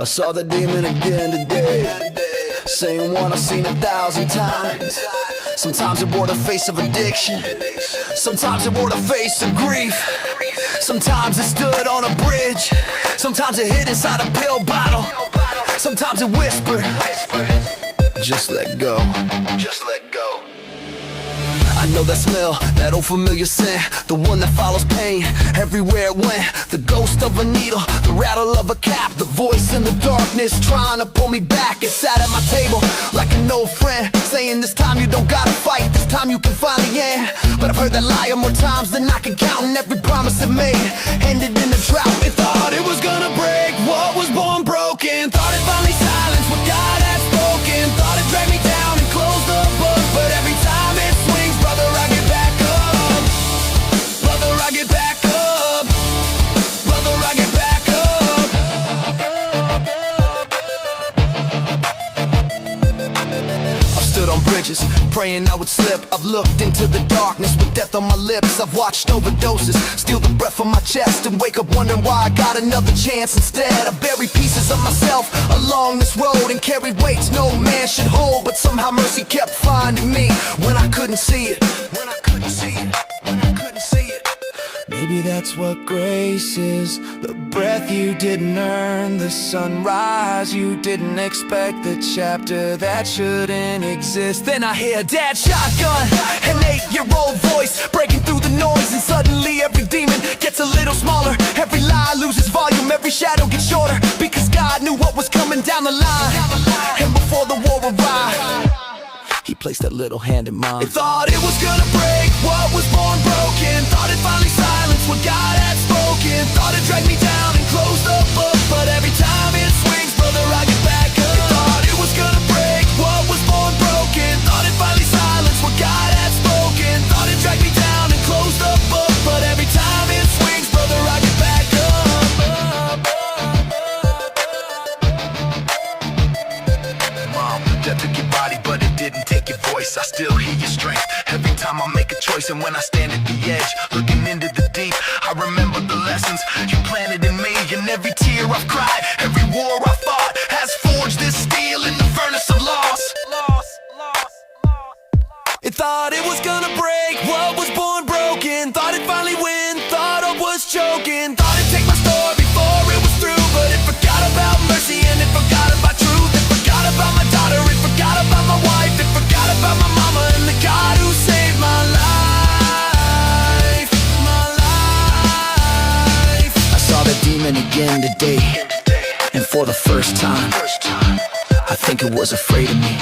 I saw the demon again today. Same one I've seen 1,000 times. Sometimes it wore the face of addiction, sometimes it wore the face of grief. Sometimes it stood on a bridge, sometimes it hid inside a pill bottle. Sometimes it whispered, just let go, just let go. I know that smell, that old familiar scent, the one that follows pain everywhere it went. The ghost of a needle, the rattle of a cap, the voice in the darkness trying to pull me back. It sat at my table like an old friend, saying this time you don't gotta fight, this time you can finally end. But I've heard that lie more times than I can count, and every promise it made ended in a drought. It thought it was gonna break what was born broken, thought it finally silenced what God had spoken, thought it dragged me down and closed the book. But every time it swings, brother, I get back up. Brother, I get back up. Brother, I get back up. I've stood on bridges, praying I would slip. I've looked into the darkness with death on my lips. I've watched overdoses steal the breath from my chest, and wake up wondering why I got another chance instead. I buried pieces of myself along this road and carried weights no man should hold. But somehow mercy kept finding me when I couldn't see it. When I couldn't see it. When I couldn't see it. Maybe that's what grace is, the breath you didn't earn, the sunrise you didn't expect, the chapter that shouldn't exist. Then I hear Dad's shotgun, an 8-year-old voice breaking through the noise, and suddenly every demon gets a little smaller. Every lie loses volume, every shadow gets shorter, because God knew what was coming down the line. And before the war arrived, He placed that little hand in mine. It thought it was gonna break what was born broken, thought it finally silenced what God had spoken, thought it dragged me down and closed the book. But every time it swings, brother, I get back up. It thought it was gonna break what was born broken, thought it finally silenced what God had spoken, thought it dragged me down and closed the book. But every time it swings, brother, I get back up. Mom, that took your body, but it didn't take your voice. I still hear your strength every time I make a choice. And when I stand at the edge, looking into the deep, I remember the lessons you planted in me. And every tear I've cried, every war I fought, has forged this steel in the furnace of loss. It thought it was gonna break what was born broken, thought it finally win, thought I was choking, thought it'd take my story before it was through. But it forgot about mercy, and it forgot about truth. It forgot about my daughter, it forgot about my wife, it forgot about my mama and the God who saved my life. My life. I saw the demon again today, and for the first time, I think it was afraid of me.